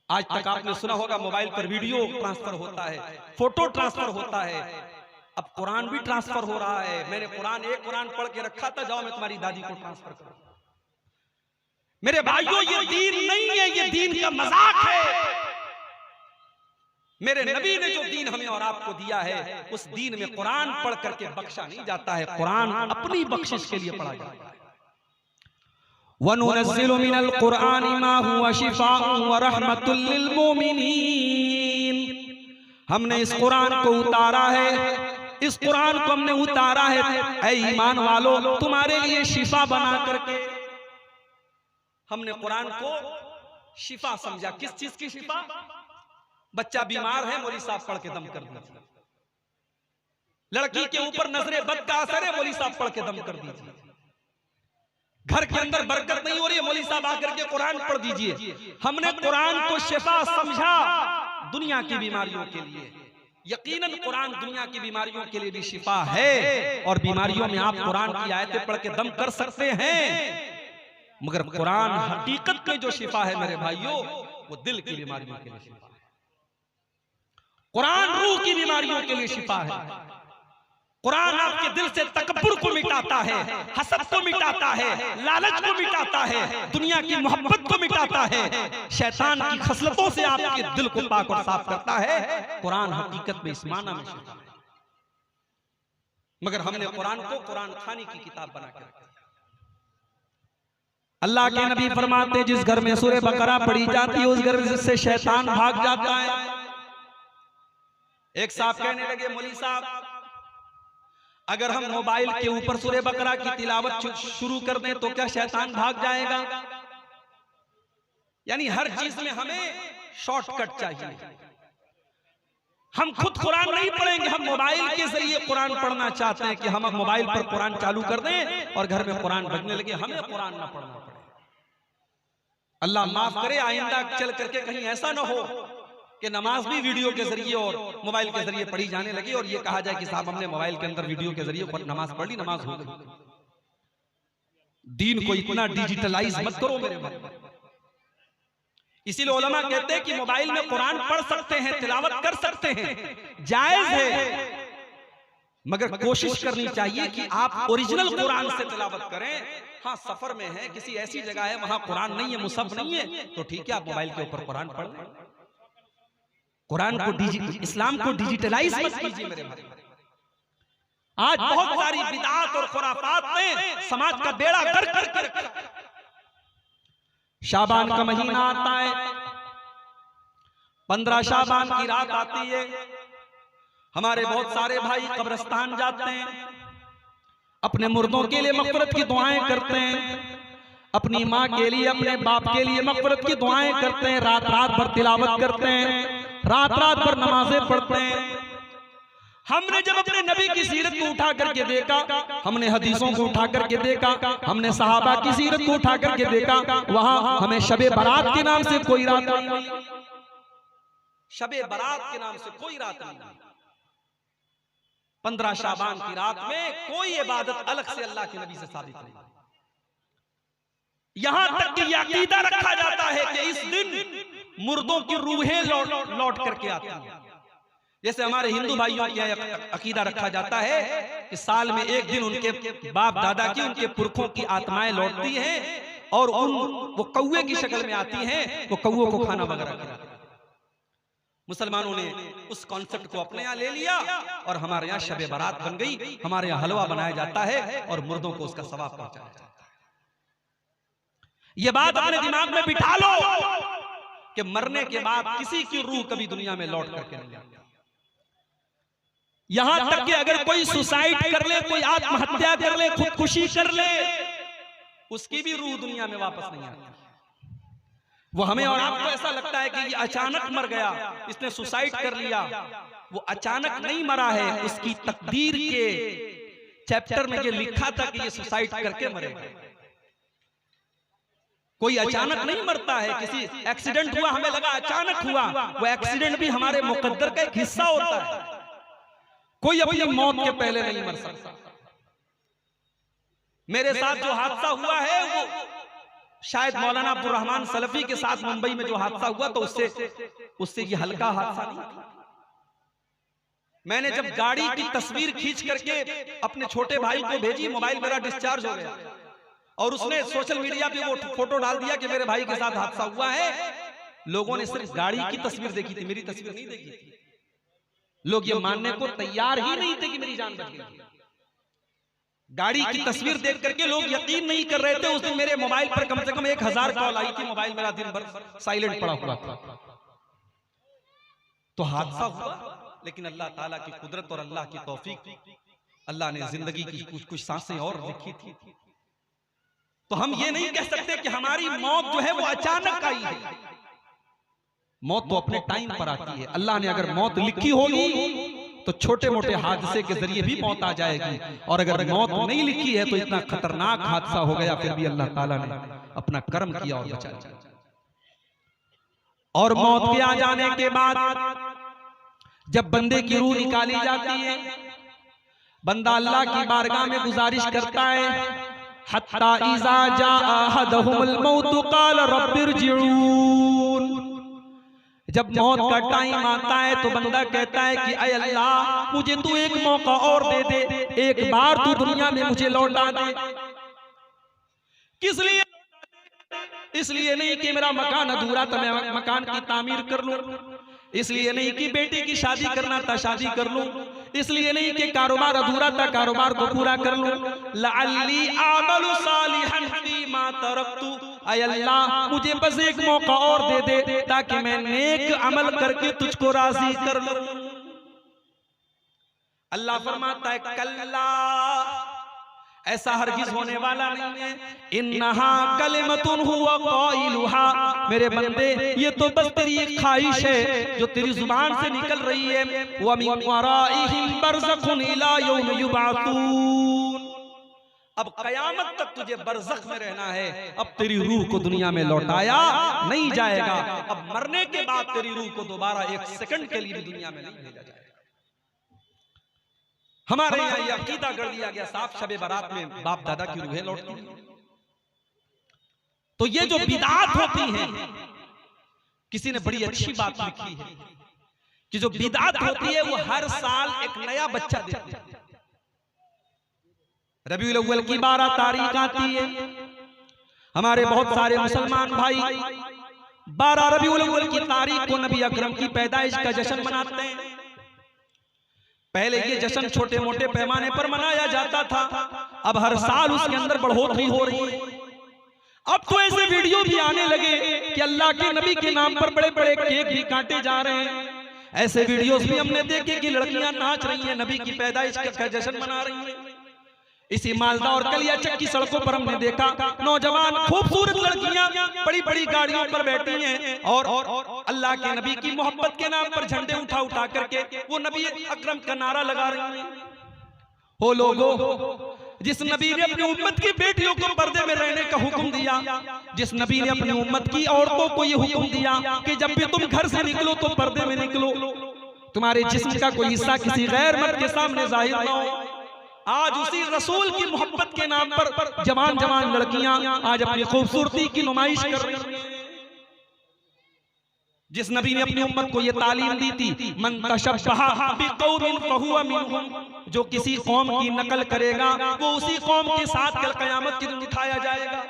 आज तक आपने सुना होगा मोबाइल पर वीडियो ट्रांसफर होता है, फोटो ट्रांसफर होता है, अब कुरान भी ट्रांसफर हो रहा है। मैंने एक कुरान पढ़ के रखा था, जाओ मैं तुम्हारी दादी को ट्रांसफर करूं। मेरे भाइयों ये दीन नहीं है, ये दीन का मजाक है। मेरे नबी ने जो दीन हमें और आपको दिया है उस दीन में कुरान पढ़ करके बख्शा नहीं जाता है, कुरान अपनी बख्शिश के लिए पढ़ा जाता है। वनुनज़्ज़िलु मिनल कुरानि मा हुवा शिफ़ाउन व रहमतुल लिल मोमिनीन, हमने इस कुरान को उतारा है, इस कुरान को हमने उतारा है ऐ ईमान वालों तुम्हारे लिए शिफा बना करके। हमने कुरान को शिफा समझा। किस चीज की शिफा? बच्चा बीमार है, मौलवी साहब पढ़ के दम कर दीजिए। लड़की के ऊपर नजरे बद का असर है, मौलवी साहब पढ़ के दम कर दीजिए। घर के अंदर बरकत नहीं हो रही है, मौलवी साहब आकर के कुरान पढ़ दीजिए। हमने कुरान को शिफा समझा दुनिया की बीमारियों के लिए। यकीनन कुरान दुनिया की बीमारियों के लिए भी शिफा है, और बीमारियों में आप कुरान की आयतें पढ़ के दम कर सकते हैं, मगर कुरान हकीकत में जो शिफा है मेरे भाइयों वो दिल की बीमारियों के लिए शिफा है। कुरान रूह की बीमारियों के लिए शिफा है। कुरान आपके दिल से तकब्बुर को मिटाता है, हसद को मिटाता है, लालच को मिटाता है, दुनिया की मोहब्बत को मिटाता है, शैतान की खसलतों से आपके दिल को पाक और साफ करता है। कुरान हकीकत में इस माना में शिफा है। मगर हमने कुरान को कुरान खानी की किताब बना के रखा। अल्लाह के नबी फरमाते जिस घर में सूरह बकरा पढ़ी जाती है उस घर से शैतान भाग जाता है। एक साहब कहने लगे मौलवी साहब, अगर हम मोबाइल के ऊपर सूरह बकरा की तिलावत शुरू कर दें तो क्या शैतान भाग जाएगा? यानी हर चीज में हमें शॉर्टकट चाहिए। हम खुद कुरान नहीं पढ़ेंगे, हम मोबाइल के जरिए कुरान पढ़ना चाहते हैं कि हम मोबाइल पर कुरान चालू कर दें और घर में कुरान बजने लगे, हमें कुरान ना पढ़ना पड़े। अल्लाह माफ करे, आइंदा चल करके कहीं ऐसा ना हो कि नमाज भी वीडियो के जरिए और मोबाइल के जरिए पढ़ी जाने लगी और ये कहा जाए कि साहब हमने मोबाइल के अंदर वीडियो के जरिए नमाज पढ़ ली, नमाज हो गई। दीन को इतना डिजिटलाइज मत करो मेरे भाई। इसीलिए उलमा कहते हैं कि मोबाइल में कुरान पढ़ सकते हैं, तिलावत कर सकते हैं, जायज है, मगर कोशिश करनी चाहिए कि आप ओरिजिनल कुरान से तिलावत करें। हाँ, सफर में है, किसी ऐसी जगह है वहां कुरान नहीं है, मुसहफ नहीं है, तो ठीक है आप मोबाइल के ऊपर कुरान पढ़ लें। कुरान को इस्लाम को डिजिटलाइज मत कीजिए मेरे भाई। आज बहुत सारी बिदअत और खुराफात ने समाज का बेड़ा गर्क करके रखा। शाबान का महीना आता है, 15 शाबान की रात आती है, हमारे बहुत सारे भाई कब्रिस्तान जाते हैं, अपने मुर्दों के लिए मग़फ़िरत की दुआएं करते हैं, अपनी माँ के लिए, अपने बाप के लिए मग़फ़िरत की दुआएं करते हैं, रात रात भर तिलावत करते हैं, रात रात भर नमाजें पढ़ते हैं। हमने जब अपने नबी की सीरत को उठा करके देखा, हमने हदीसों को उठा करके देखा, हमने सहाबा की सीरत को उठा करके देखा, वहां हमें शबे बारात के नाम से कोई रात नहीं मिली। शबे बारात के नाम से कोई रात नहीं मिली। 15 शाबान की रात में कोई इबादत अलग से अल्लाह के नबी से साबित नहीं। यहां तक कि यह अकीदा रखा जाता है कि इस दिन मुर्दों की रूहें लौट करके आती हैं। जैसे हमारे हिंदू भाइयों के अकीदा रखा जाता है कि साल में एक दिन उनके बाप दादा की, उनके पुरखों की आत्माएं लौटती हैं और वो कौवे की शक्ल में आती हैं, वो कौवों को खाना वगैरह खिलाती हैं। मुसलमानों ने उस कॉन्सेप्ट को अपने यहाँ ले लिया और हमारे यहाँ शबे बारात बन गई। हमारे यहाँ हलवा बनाया जाता है और मुर्दों को उसका सवाब पहुंचाया जाता है। ये बात अपने दिमाग में बिठा लो कि मरने के बाद किसी की रूह कभी दुनिया में लौट करके नहीं आती। यहां तक कि अगर कोई सुसाइड कर ले, कोई आत्महत्या कर ले, खुदकुशी कर ले, उसकी भी रूह दुनिया में वापस नहीं आती। वो हमें और आपको ऐसा लगता है कि ये अचानक मर गया, इसने सुसाइड कर लिया। वो अचानक नहीं मरा है, उसकी तकदीर के चैप्टर में ये लिखा था कि ये सुसाइड करके मरेगा। कोई अचानक नहीं मरता है। किसी एक्सीडेंट हुआ, हमें लगा अचानक हुआ, वो एक्सीडेंट भी हमारे मुकद्दर का एक हिस्सा होता है। कोई अपनी मौत के पहले नहीं मर सकता। मेरे साथ जो हादसा हुआ है वो शायद मौलाना अब्दुल रहमान सलफी के साथ मुंबई में जो हादसा हुआ तो उससे ये हल्का हादसा नहीं था। मैंने जब गाड़ी की तस्वीर खींच करके अपने छोटे भाई को भेजी, मोबाइल मेरा डिस्चार्ज हो गया और उसने सोशल मीडिया पे वो फोटो डाल दिया कि मेरे भाई के साथ हादसा हुआ है। लोगों ने सिर्फ गाड़ी की तस्वीर देखी थी, मेरी तस्वीर नहीं देखी थी। लोग ये मानने को तैयार ही नहीं थे कि मेरी जान बच गई। गाड़ी की तस्वीर देख करके लोग यकीन नहीं कर रहे थे। उस दिन मेरे मोबाइल पर कम से कम 1000 कॉल आई थी। मोबाइल मेरा दिन भर साइलेंट पड़ा हुआ था। तो हादसा हुआ, लेकिन अल्लाह ताला की कुदरत और अल्लाह की तौफीक, अल्लाह ने जिंदगी की कुछ सांसें और लिखी थी। तो हम ये नहीं कह सकते कि हमारी मौत जो है वो अचानक आई है। मौत तो अपने टाइम पर आती है। अल्लाह ने अगर मौत लिखी होगी तो छोटे मोटे हादसे के जरिए भी मौत आ जाएगी, और अगर मौत नहीं लिखी है तो इतना खतरनाक हादसा हो गया, फिर भी अल्लाह ताला ने अपना कर्म किया और बचाया। और मौत के आ जाने के बाद जब बंदे की रूह निकाली जाती है, बंदा अल्लाह की बारगाह में गुजारिश करता है, हत्ता इज़ा जाअ अहदहुमुल मौत क़ाल रब्बिरजिऊन। जब मौत का टाइम आता है तो बंदा कहता है कि ऐ अल्लाह, मुझे तू एक मौका और दे दे, एक बार तू दुनिया में मुझे लौटा दे। किस लिए? इसलिए नहीं कि मेरा मकान अधूरा था, मैं मकान की तामीर कर लूं। इसलिए नहीं कि बेटी की शादी करना था शादी कर लूं, इसलिए नहीं कि कारोबार अधूरा था कारोबार को पूरा कर लूं। लअल्ली आमलु सालिहन फीमा तरक्तु, ऐ अल्लाह मुझे बस एक मौका और दे दे ताकि मैं नेक अमल करके तुझको राजी कर लूं। अल्लाह फरमाता है कल्ला, ऐसा हरगिज होने वाला नहीं है। इन्नहा कलिमतुन हुवा क़ाइलुहा, मेरे बंदे ये तो बस तेरी एक ख्वाहिश है जो तेरी जुबान से निकल रही है। व मिन वराइहिम बरज़खुन इला यौम युबअसून, अब कयामत तक तुझे बरज़ख में रहना है। अब तेरी रूह को दुनिया में लौटाया नहीं जाएगा। अब मरने के बाद तेरी रूह को दोबारा एक सेकंड के लिए भी दुनिया में नहीं भेजा जाएगा। हमारे यहाँ यह अकीदा कर दिया गया साफ शबे बारात में बाप दादा की रूहें लौटती हैं। तो ये जो बिदात होती हैं, किसी ने बड़ी अच्छी बात लिखी है कि जो बिदात होती है वो हर साल एक नया बच्चा देती है। रबीउल अव्वल की 12 तारीख आती है, हमारे बहुत सारे मुसलमान भाई 12 रबीउल अव्वल की तारीख को नबी अकरम की पैदाइश का जश्न मनाते हैं। पहले ये जश्न छोटे मोटे पैमाने पर मनाया जाता था, अब हर साल उसके अंदर बढ़ोतरी हो रही है। अब तो ऐसे वीडियो भी आने लगे कि अल्लाह के नबी के नाम पर बड़े बड़े केक भी काटे जा रहे हैं। ऐसे वीडियोस भी हमने देखे कि लड़कियां नाच रही हैं, नबी की पैदाइश का जश्न मना रही हैं। इसी मालदा और कलियाचक की सड़कों पर हमने देखा नौजवान खूबसूरत लड़कियां बड़ी बड़ी गाड़ियों पर बैठी हैं और अल्लाह के नबी की मोहब्बत के नाम पर झंडे उठा उठा करके वो नबी अकरम का नारा लगा रही हैं। हो लोगों, जिस नबी ने अपनी उम्मत की बेटियों को पर्दे में रहने का हुक्म दिया, जिस नबी ने अपनी उम्मत की औरतों को ये हुक्म दिया कि जब भी तुम घर से निकलो तो पर्दे में निकलो, तुम्हारे जिस्म का कोई हिस्सा किसी गैर मर्द के सामने जाहिर न हो। आज उसी रसूल की मोहब्बत के नाम पर जवान जवान लड़कियां आज अपनी खूबसूरती की नुमाइश कर रही हैं। जिस नबी ने अपनी उम्मत को ये तालीम दी थी, मन तशब्बहा बिक़ौमिन फहुवा मिनहुम, जो किसी कौम की नकल करेगा वो उसी कौम के साथ कल क़यामत के दिन उठाया जाएगा।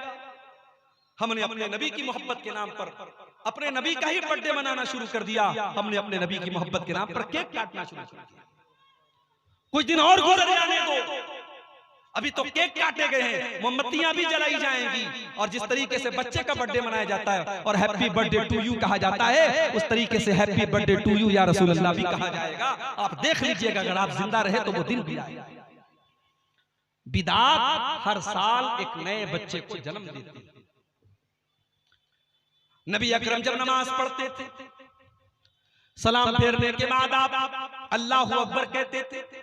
हमने अपने नबी की मोहब्बत के नाम पर अपने नबी का ही बर्थडे मनाना शुरू कर दिया। हमने अपने नबी की मोहब्बत के नाम पर केक काटना शुरू कर दिया। कुछ दिन और गुजर जाने दो, अभी तो केक काटे गए हैं, मोमबत्तियां भी जलाई जाएंगी। और जिस तरीके से बच्चे का बर्थडे मनाया जाता है और हैप्पी बर्थडे टू यू कहा जाता है, उस तरीके से हैप्पी बर्थडे टू यू या रसूल अल्लाह भी कहा जाएगा। आप देख लीजिएगा, अगर आप जिंदा रहे तो वो दिन भी आएगा। बिदात हर साल एक नए बच्चे को जन्म देती है। नबी अकरम जब नमाज पढ़ते थे, सलाम फेरने के बाद आप अल्लाहु अकबर कहते थे,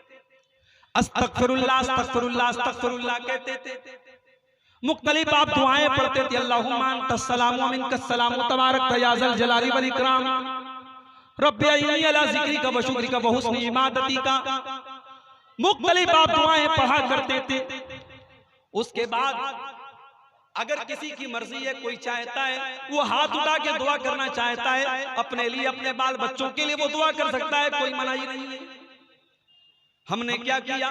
अस्तगफिरुल्लाह अस्तगफिरुल्लाह अस्तगफिरुल्लाह कहते थे। मुख्तलिफ आप दुआएं पढ़ते थे, अल्लाहुम्मा अंतस्सलामु व मिनकस्सलामु तबारक या ज़ल जलाली वल इकराम, रब्बि अइन्नी अला ज़िक्रिका व शुक्रिका व हुस्नि इबादतिका। मुख्तलिफ आप दुआएं पढ़ा करते थे। उसके बाद अगर किसी की मर्जी है, कोई चाहता है वो हाथ उठा के दुआ करना चाहता है अपने लिए, अपने बाल बच्चों के लिए वो दुआ कर सकता है, कोई मनाही नहीं है। हमने क्या किया,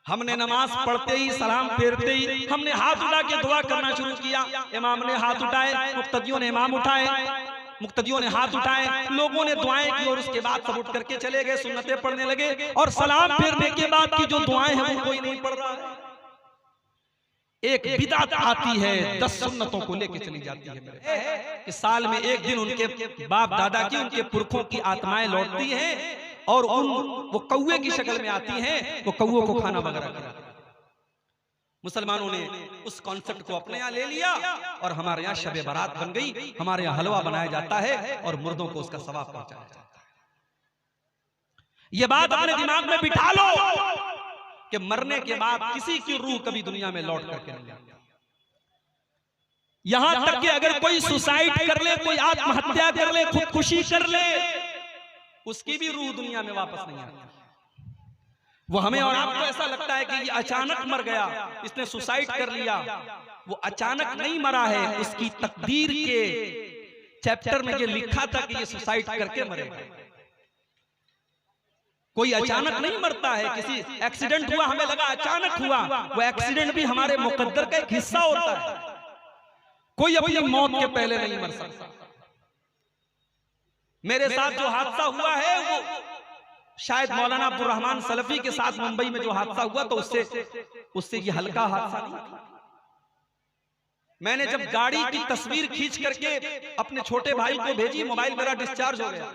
हमने नमाज पढ़ते ही सलाम फेरते ही हमने हाथ उठा के दुआ करना शुरू किया। इमाम ने हाथ उठाए, मुक्तदियों ने इमाम उठाए, मुक्तदियों ने हाथ उठाए, लोगों ने दुआएं की और उसके बाद सब उठ करके चले गए, सुन्नतें पढ़ने लगे। और सलाम फेरने के बाद की जो दुआएं हैं वो कोई नहीं पढ़ रहा है। एक बिदअत आती है, 10 सुन्नतों को लेके चली जाती है। इस साल में एक दिन उनके बाप दादा की, उनके पुरखों की आत्माएं लौटती हैं और वो कौवे की शक्ल में आती हैं, वो कौवों को खाना वगैरह खिलाती हैं। मुसलमानों ने उस कॉन्सेप्ट को अपने यहाँ ले लिया और हमारे यहाँ शबे बारात बन गई। हमारे यहाँ हलवा बनाया जाता है और मुर्दों को उसका सवाब पहुंचाया जाता है। ये बात अपने दिमाग में बिठा लो कि मरने के बाद किसी की रूह कभी दुनिया में लौट करके नहीं आती। यहां तक कि अगर कोई सुसाइड कर ले, कोई आत्महत्या कर ले, खुदकुशी कर ले, उसकी भी रूह दुनिया में वापस नहीं आती। वो हमें और आपको ऐसा लगता है कि ये अचानक मर गया, इसने सुसाइड कर लिया। वो अचानक नहीं मरा है, उसकी तकदीर के चैप्टर में ये लिखा था कि ये सुसाइड करके मरेगा। कोई अचानक नहीं मरता है। किसी एक्सीडेंट हुआ, हमें लगा अचानक हुआ, वो एक्सीडेंट भी हमारे मुकद्दर का एक हिस्सा होता है। कोई अपनी मौत के पहले नहीं मर सकता। मेरे साथ जो हादसा हुआ है वो शायद मौलाना अब्दुल रहमान सलफी के साथ मुंबई में जो हादसा हुआ तो उससे ये हल्का हादसा नहीं था। मैंने जब गाड़ी की तस्वीर खींच करके अपने छोटे भाई को भेजी, मोबाइल मेरा डिस्चार्ज हो गया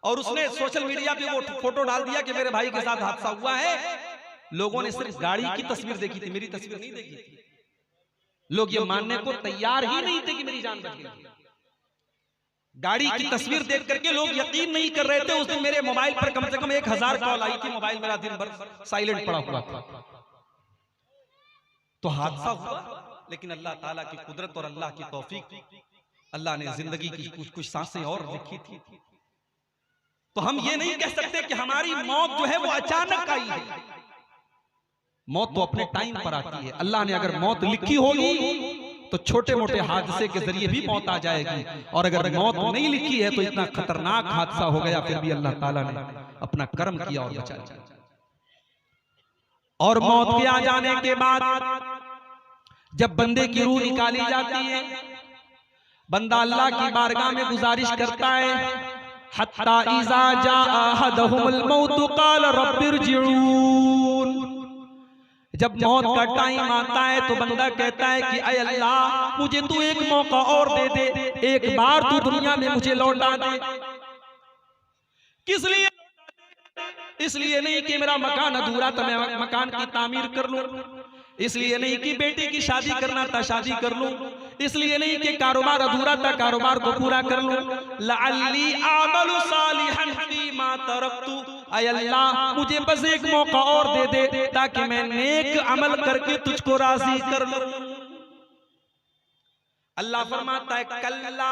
और उसने सोशल मीडिया पे वो फोटो डाल दिया कि मेरे भाई के साथ हादसा हुआ है। लोगों ने सिर्फ गाड़ी की तस्वीर देखी थी, मेरी तस्वीर नहीं देखी थी। लोग ये मानने को तैयार ही नहीं थे कि मेरी जान बच गई। गाड़ी की तस्वीर देख करके लोग यकीन नहीं कर रहे थे। उस दिन मेरे मोबाइल पर कम से कम 1000 कॉल आई थी। मोबाइल मेरा दिन भर साइलेंट पड़ा हुआ था। तो हादसा हुआ, लेकिन अल्लाह ताला की कुदरत और अल्लाह की तौफीक, अल्लाह ने जिंदगी की कुछ सांसें और लिखी थी। तो हम ये नहीं कह सकते कि हमारी मौत जो है वो अचानक आई है। मौत तो अपने टाइम पर आती है। अल्लाह ने अगर मौत लिखी होगी तो छोटे मोटे हादसे के जरिए भी मौत आ जाएगी, और अगर मौत नहीं लिखी है तो इतना खतरनाक हादसा हो गया, फिर भी अल्लाह ताला ने अपना कर्म किया और बचा लिया। और मौत के आ जाने के बाद जब बंदे की रूह निकाली जाती है, बंदा अल्लाह की बारगाह में गुजारिश करता है, हत्ता इज़ा जाअ अहदहुमुल मौत क़ाल रब्बिरजिऊन। जब मौत का टाइम आता है तो बंदा कहता है कि ऐ अल्लाह, मुझे तू एक मौका और दे दे, एक बार तू दुनिया में मुझे लौटा दे। किस लिए? इसलिए नहीं कि मेरा मकान अधूरा था, मैं मकान की तामीर कर लूं। इसलिए नहीं कि बेटी की शादी करना था, शादी कर लूं। इसलिए नहीं कि कारोबार अधूरा था, कारोबार को पूरा कर लूं। लअल्ली आमलु सालिहन फीमा तरक्तु। ऐ अल्लाह, मुझे बस एक मौका और दे दे ताकि मैं नेक अमल करके तुझको राजी कर लूं। अल्लाह फरमाता है कल्ला,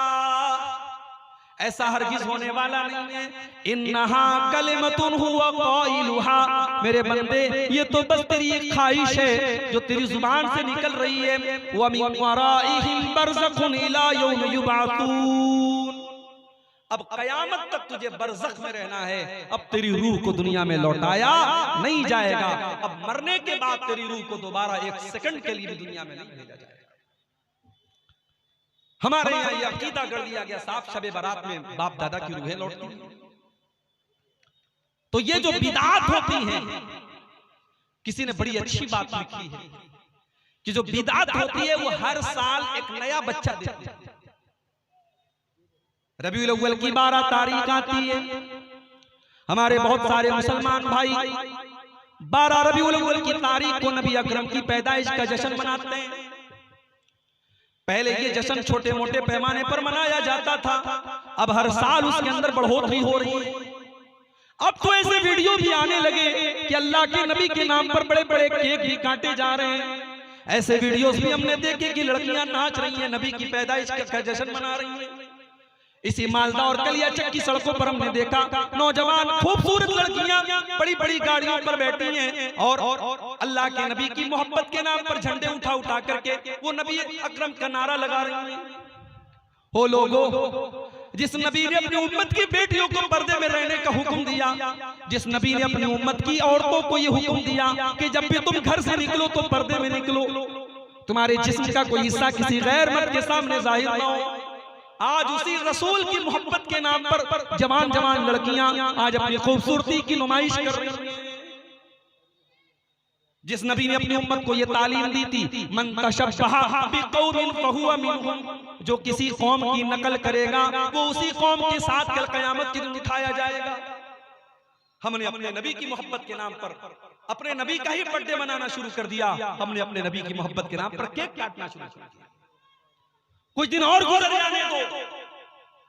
ऐसा हरगिज होने वाला नहीं है। इन्नहा कलिमतुन हुवा क़ाइलुहा। मेरे बंदे, ये तो बस तेरी एक ख्वाहिश है जो तेरी जुबान से निकल रही है। व मिन वराइहिम बरज़खुन इला यौम युबअसून। अब कयामत तक तुझे बरज़ख में रहना है। अब तेरी रूह को दुनिया में लौटाया नहीं जाएगा। अब मरने के बाद तेरी रूह को दोबारा एक सेकंड के लिए भी दुनिया में नहीं भेजा जाएगा। हमारे यहाँ ये अकीदा कर दिया गया, साफ शबे बारात में बाप दादा की रूहें लौटती हैं। तो ये जो बिदात होती हैं, किसी ने बड़ी अच्छी बात लिखी है कि जो बिदात होती है वो हर साल एक नया बच्चा देती है। रबीउल अव्वल की 12 तारीख आती है। हमारे बहुत सारे मुसलमान भाई 12 रबीउल अव्वल की तारीख को नबी अकरम की पैदाइश का जश्न मनाते हैं। पहले ये जश्न छोटे मोटे पैमाने पर मनाया जाता था, अब हर साल उसके अंदर बढ़ोतरी हो रही है। अब तो ऐसे वीडियो भी आने लगे कि अल्लाह के नबी के नाम पर बड़े बड़े केक भी काटे जा रहे हैं। ऐसे वीडियोस भी हमने देखे कि लड़कियां नाच रही हैं, नबी की पैदाइश का जश्न मना रही हैं। इसी मालदा और कलियाचक की सड़कों पर हमने देखा नौजवान खूबसूरत लड़कियां बड़ी बड़ी गाड़ियों पर बैठी हैं और अल्लाह के नबी की मोहब्बत के नाम पर झंडे उठा उठा करके वो नबी अकरम का नारा लगा रही हैं। हो लोगों, जिस नबी ने अपनी उम्मत की बेटियों को पर्दे में रहने का हुक्म दिया, जिस नबी ने अपनी उम्मत की औरतों को ये हुक्म दिया कि जब भी तुम घर से निकलो तो पर्दे में निकलो, तुम्हारे जिस्म का कोई हिस्सा किसी गैर मर्द के सामने जाहिर ना हो। आज उसी रसूल की मोहब्बत के नाम पर जवान जवान लड़कियां आज अपनी खूबसूरती की नुमाइश कर रही हैं। जिस नबी ने अपनी उम्मत को ये तालीम दी थी, मन तशब्बहा बिक़ौमिन फहुवा मिनहुम, जो किसी कौम की नकल करेगा वो उसी कौम के साथ कल कयामत के दिन उठाया जाएगा। हमने अपने नबी की मोहब्बत के नाम पर अपने नबी का ही बर्थडे मनाना शुरू कर दिया। हमने अपने नबी की मोहब्बत के नाम पर केक काटना शुरू कर दिया। कुछ दिन और गुजर जाने दो,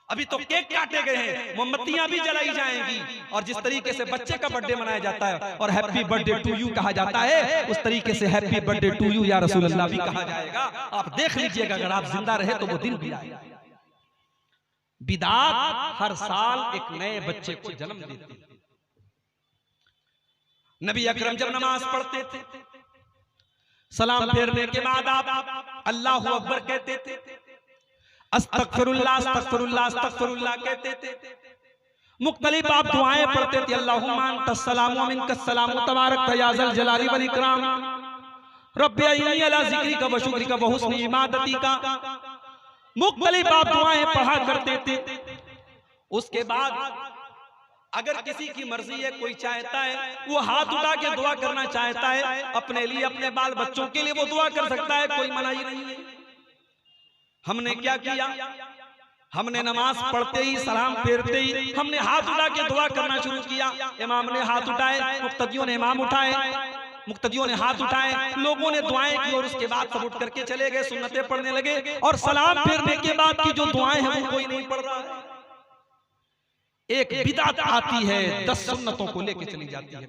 अभी तो केक काटे गए हैं, मोमबत्तियां भी जलाई जाएंगी। और जिस तरीके से बच्चे का बर्थडे मनाया जाता है और हैप्पी बर्थडे टू यू कहा जाता है, उस तरीके से हैप्पी बर्थडे टू यू या रसूल अल्लाह भी कहा जाएगा। आप देख लीजिएगा, अगर आप जिंदा रहे तो वो दिन भी आएगा। बिदात हर साल एक नए बच्चे को जन्म देती है। नबी अकरम जब नमाज पढ़ते थे, सलाम फेरने के बाद आप अल्लाहु अकबर कहते थे, अस्तगफिरुल्लाह अस्तगफिरुल्लाह अस्तगफिरुल्लाह कहते थे। मुख्तलिफ आप दुआएं पढ़ते थे, अल्लाहुम्मा अंतस्सलाम व मिनकस्सलाम तबारक या ज़ल जलाली वल इकराम रब्बी इन्नी अला ज़िक्रिका व शुक्रिका व हुस्नि इबादतिका। मुख्तलिफ आप दुआएं पढ़ा करते थे। उसके बाद अगर किसी की मर्जी है, कोई चाहता है वो हाथ उठा के दुआ करना चाहता है अपने लिए, अपने बाल बच्चों के लिए, वो दुआ कर सकता है, कोई मनाही नहीं है। हमने क्या किया, हमने नमाज पढ़ते ही, सलाम फेरते ही हमने हाथ उठा के दुआ करना शुरू किया। इमाम ने हाथ उठाए, मुक्तदियों ने इमाम उठाए, मुक्तदियों ने हाथ उठाए, लोगों ने दुआएं की और उसके बाद सब उठ करके चले गए, सुन्नतें पढ़ने लगे। और सलाम फेरने के बाद की जो दुआएं हैं वो कोई नहीं पढ़ रहा है। एक बिदअत आती है, 10 सुन्नतों को लेके चली जाती है।